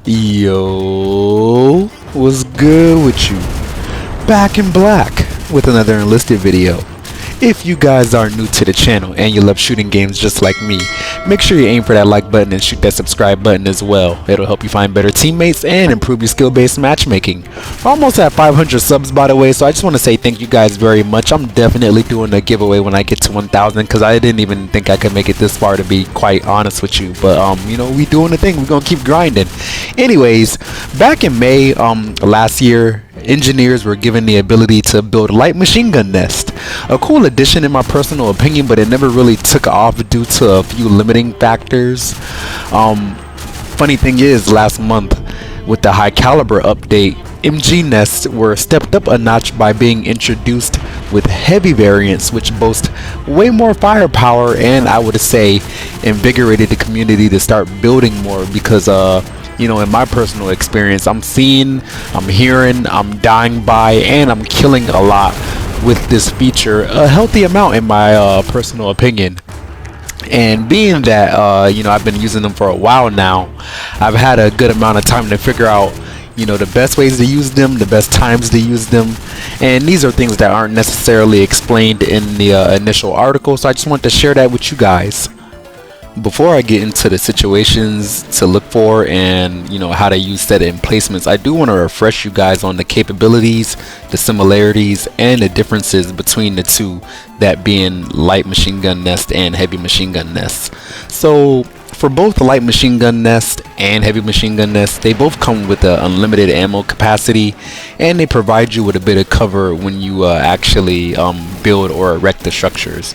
Yo, what's good with you? Back in black with another Enlisted video. If you guys are new to the channel and you love shooting games just like me, make sure you aim for that like button and shoot that subscribe button as well. It'll help you find better teammates and improve your skill-based matchmaking. We're almost at 500 subs by the way, so I just want to say thank you guys very much. I'm definitely doing a giveaway when I get to 1,000 because I didn't even think I could make it this far, to be quite honest with you. But you know, we doing the thing. We're gonna keep grinding. Anyways, back in May last year, engineers were given the ability to build light machine gun nest. A cool addition in my personal opinion, but it never really took off due to a few limiting factors. Funny thing is, last month with the high caliber update, MG nests were stepped up a notch by being introduced with heavy variants which boast way more firepower, and I would say invigorated the community to start building more because you know, in my personal experience, I'm seeing, I'm hearing, I'm dying by, and I'm killing a lot with this feature, a healthy amount in my personal opinion. And being that you know, I've been using them for a while now, I've had a good amount of time to figure out, you know, the best ways to use them, the best times to use them, and these are things that aren't necessarily explained in the initial article, so I just want to share that with you guys. Before I get into the situations to look for and, you know, how to use set emplacements, I do want to refresh you guys on the capabilities, the similarities, and the differences between the two, that being light machine gun nest and heavy machine gun nest. So for both the light machine gun nest and heavy machine gun nest, they both come with an unlimited ammo capacity, and they provide you with a bit of cover when you actually build or erect the structures.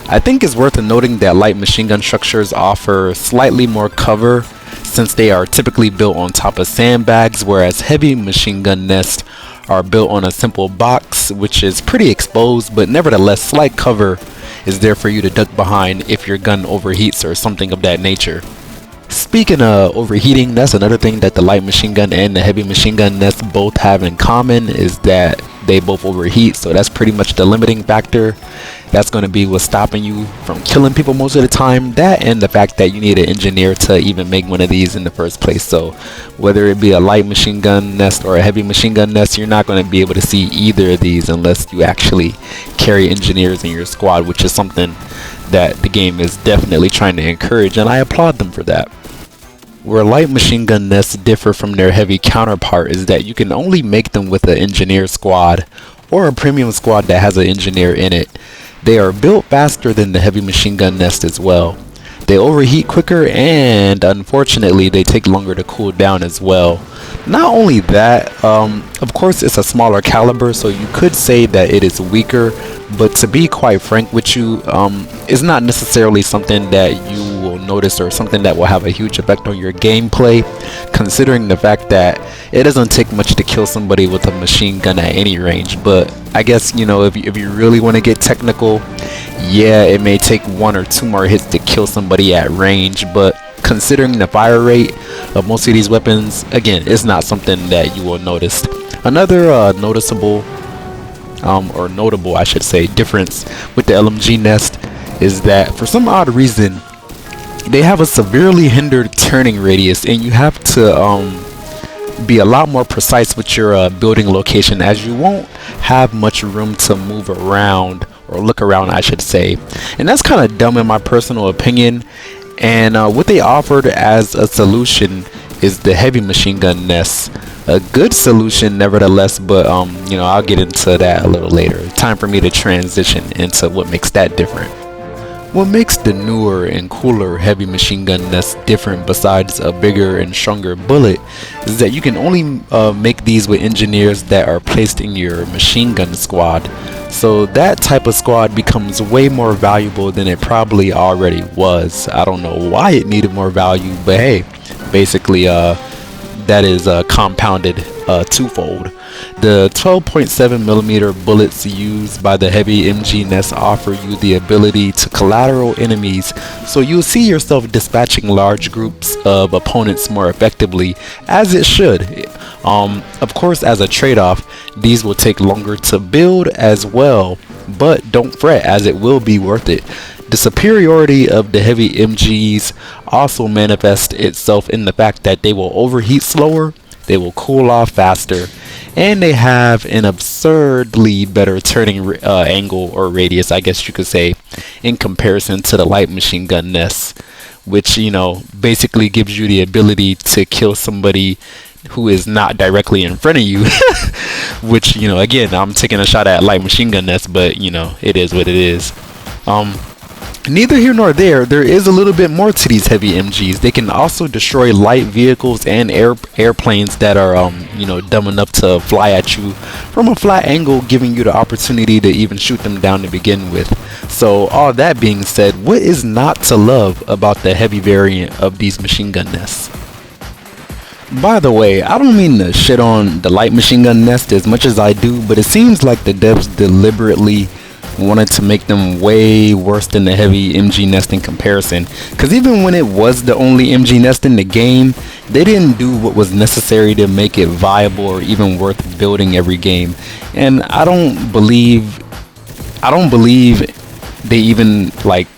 I think it's worth noting that light machine gun structures offer slightly more cover since they are typically built on top of sandbags, whereas heavy machine gun nests are built on a simple box which is pretty exposed, but nevertheless slight cover is there for you to duck behind if your gun overheats or something of that nature. Speaking of overheating, that's another thing that the light machine gun and the heavy machine gun nests both have in common, is that they both overheat, so that's pretty much the limiting factor. That's going to be what's stopping you from killing people most of the time. That and the fact that you need an engineer to even make one of these in the first place. So whether it be a light machine gun nest or a heavy machine gun nest, you're not going to be able to see either of these unless you actually carry engineers in your squad, which is something that the game is definitely trying to encourage, and I applaud them for that. Where light machine gun nests differ from their heavy counterpart is that you can only make them with an engineer squad or a premium squad that has an engineer in it. They are built faster than the heavy machine gun nest as well. They overheat quicker, and unfortunately they take longer to cool down as well. Not only that, of course it's a smaller caliber, so you could say that it is weaker, but to be quite frank with you, it's not necessarily something that you will notice or something that will have a huge effect on your gameplay, considering the fact that it doesn't take much to kill somebody with a machine gun at any range. But I guess, you know, if you really want to get technical, yeah, it may take one or two more hits to kill somebody at range, but considering the fire rate of most of these weapons, again, it's not something that you will notice. Another noticeable or notable, I should say, difference with the LMG nest is that for some odd reason they have a severely hindered turning radius, and you have to be a lot more precise with your building location, as you won't have much room to move around or look around, I should say. And that's kind of dumb in my personal opinion. And what they offered as a solution is the heavy machine gun nest. A good solution nevertheless, but you know, I'll get into that a little later. Time for me to transition into what makes that different. What makes the newer and cooler heavy machine gun nest different, besides a bigger and stronger bullet, is that you can only make these with engineers that are placed in your machine gun squad. So that type of squad becomes way more valuable than it probably already was. I don't know why it needed more value, but hey, basically that is compounded twofold. The 12.7mm bullets used by the heavy MG nest offer you the ability to collateral enemies, so you'll see yourself dispatching large groups of opponents more effectively, as it should. Of course, as a trade-off, these will take longer to build as well, but don't fret, as it will be worth it. The superiority of the heavy MGs also manifests itself in the fact that they will overheat slower, they will cool off faster, and they have an absurdly better turning angle or radius, I guess you could say, in comparison to the light machine gun nests, which, basically gives you the ability to kill somebody who is not directly in front of you. Which, again, I'm taking a shot at light machine gun nests, but it is what it is. Neither here nor there is a little bit more to these heavy MGs. They can also destroy light vehicles and airplanes that are dumb enough to fly at you from a flat angle, giving you the opportunity to even shoot them down to begin with. So all that being said, what is not to love about the heavy variant of these machine gun nests? By the way, I don't mean to shit on the light machine gun nest as much as I do, but it seems like the devs deliberately wanted to make them way worse than the heavy MG nest in comparison. Because even when it was the only MG nest in the game, they didn't do what was necessary to make it viable or even worth building every game. And I don't believe they even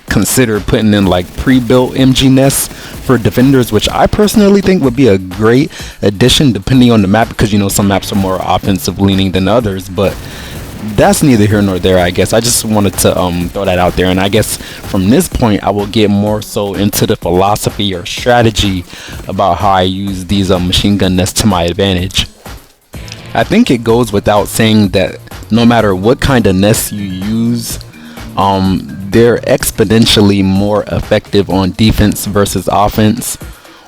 consider putting in pre-built MG nests for defenders, which I personally think would be a great addition depending on the map, because some maps are more offensive leaning than others. But that's neither here nor there, I guess. I just wanted to throw that out there, and I guess from this point I will get more so into the philosophy or strategy about how I use these machine gun nests to my advantage. I think it goes without saying that no matter what kind of nest you use, they're exponentially more effective on defense versus offense.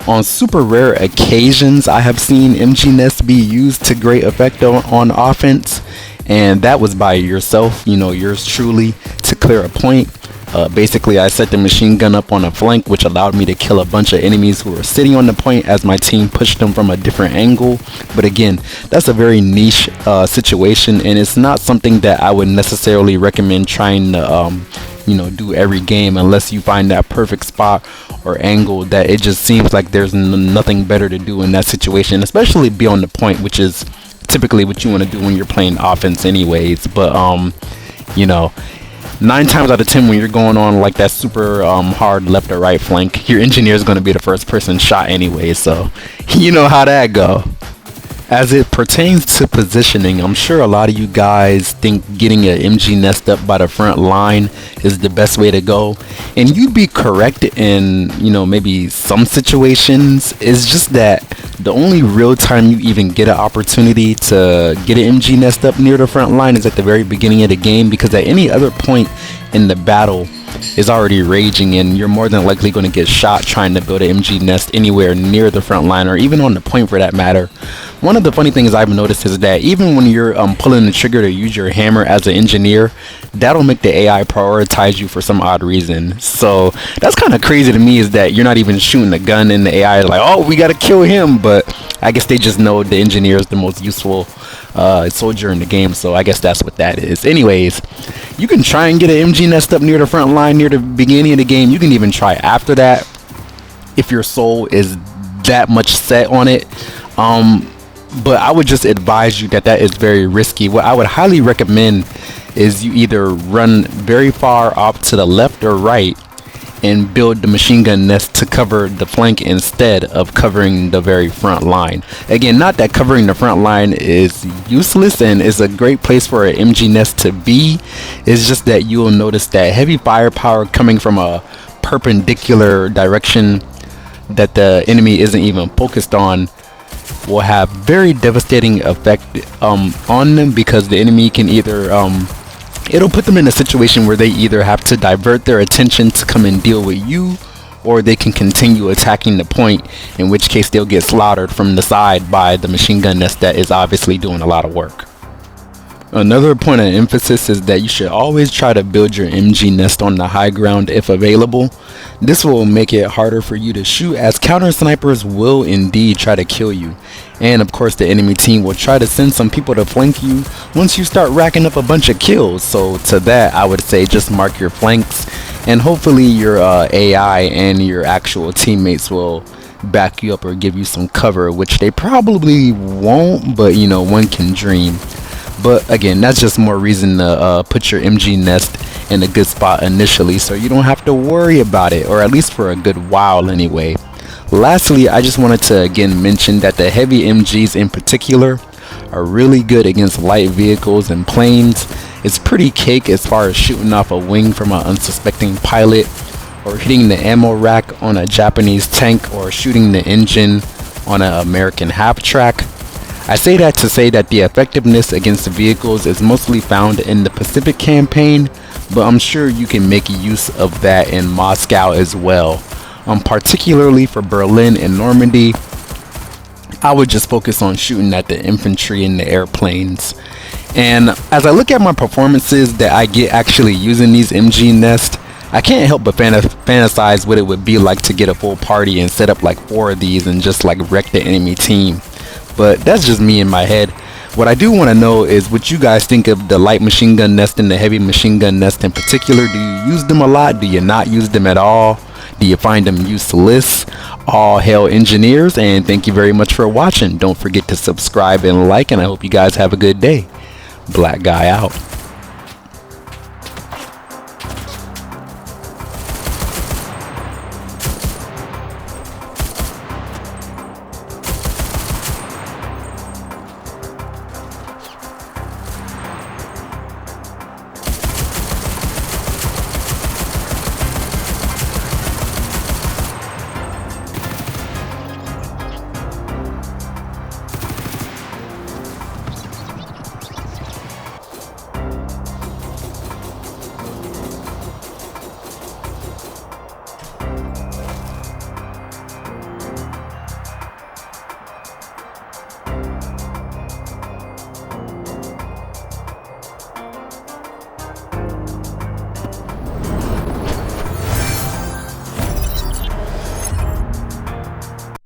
On super rare occasions, I have seen MG nests be used to great effect on offense, and that was by yourself, yours truly, to clear a point. Basically, I set the machine gun up on a flank, which allowed me to kill a bunch of enemies who were sitting on the point as my team pushed them from a different angle. But again, that's a very niche situation, and it's not something that I would necessarily recommend trying to do every game, unless you find that perfect spot or angle that it just seems like there's nothing better to do in that situation, especially be on the point, which is typically what you want to do when you're playing offense anyways. But 9 times out of 10 when you're going on that super hard left or right flank, your engineer is going to be the first person shot anyway, so you know how that go. As it pertains to positioning, I'm sure a lot of you guys think getting an MG nest up by the front line is the best way to go, and you'd be correct in maybe some situations. It's just that the only real time you even get an opportunity to get an MG nest up near the front line is at the very beginning of the game, because at any other point in the battle is already raging, and you're more than likely going to get shot trying to build an MG nest anywhere near the front line, or even on the point for that matter. One of the funny things I've noticed is that even when you're pulling the trigger to use your hammer as an engineer, that'll make the AI prioritize you for some odd reason. So that's kind of crazy to me, is that you're not even shooting the gun and the AI is like, oh, we gotta kill him. But I guess they just know the engineer is the most useful soldier in the game, so I guess that's what that is. Anyways, you can try and get an MG nest up near the front line near the beginning of the game. You can even try after that if your soul is that much set on it. But I would just advise you that is very risky. What I would highly recommend is you either run very far off to the left or right and build the machine gun nest to cover the flank instead of covering the very front line. Again, not that covering the front line is useless and is a great place for an MG nest to be. It's just that you will notice that heavy firepower coming from a perpendicular direction that the enemy isn't even focused on will have very devastating effect on them, because the enemy can either it'll put them in a situation where they either have to divert their attention to come and deal with you, or they can continue attacking the point, in which case they'll get slaughtered from the side by the machine gun nest that is obviously doing a lot of work. Another point of emphasis is that you should always try to build your MG nest on the high ground if available. This will make it harder for you to shoot, as counter snipers will indeed try to kill you. And of course the enemy team will try to send some people to flank you once you start racking up a bunch of kills. So to that I would say just mark your flanks, and hopefully your AI and your actual teammates will back you up or give you some cover, which they probably won't, but one can dream. But again, that's just more reason to put your MG nest in a good spot initially, so you don't have to worry about it, or at least for a good while anyway. Lastly, I just wanted to again mention that the heavy MGs in particular are really good against light vehicles and planes. It's pretty cake as far as shooting off a wing from an unsuspecting pilot, or hitting the ammo rack on a Japanese tank, or shooting the engine on an American half-track. I say that to say that the effectiveness against the vehicles is mostly found in the Pacific campaign, but I'm sure you can make use of that in Moscow as well. Particularly for Berlin and Normandy, I would just focus on shooting at the infantry and the airplanes. And as I look at my performances that I get actually using these MG nests, I can't help but fantasize what it would be like to get a full party and set up like 4 of these and just like wreck the enemy team. But that's just me in my head. What I do want to know is what you guys think of the light machine gun nest and the heavy machine gun nest in particular. Do you use them a lot? Do you not use them at all? Do you find them useless? All hail engineers, and thank you very much for watching. Don't forget to subscribe and like, and I hope you guys have a good day. Black guy out.